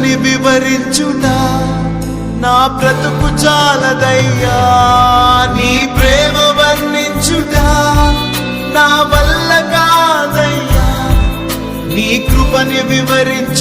కృపని వివరించుట నా బ్రతుకు చాలదయ్యా, నీ ప్రేమ వర్ణించుట నా వల్ల కాదయ్యా, నీ కృపని వివరించుట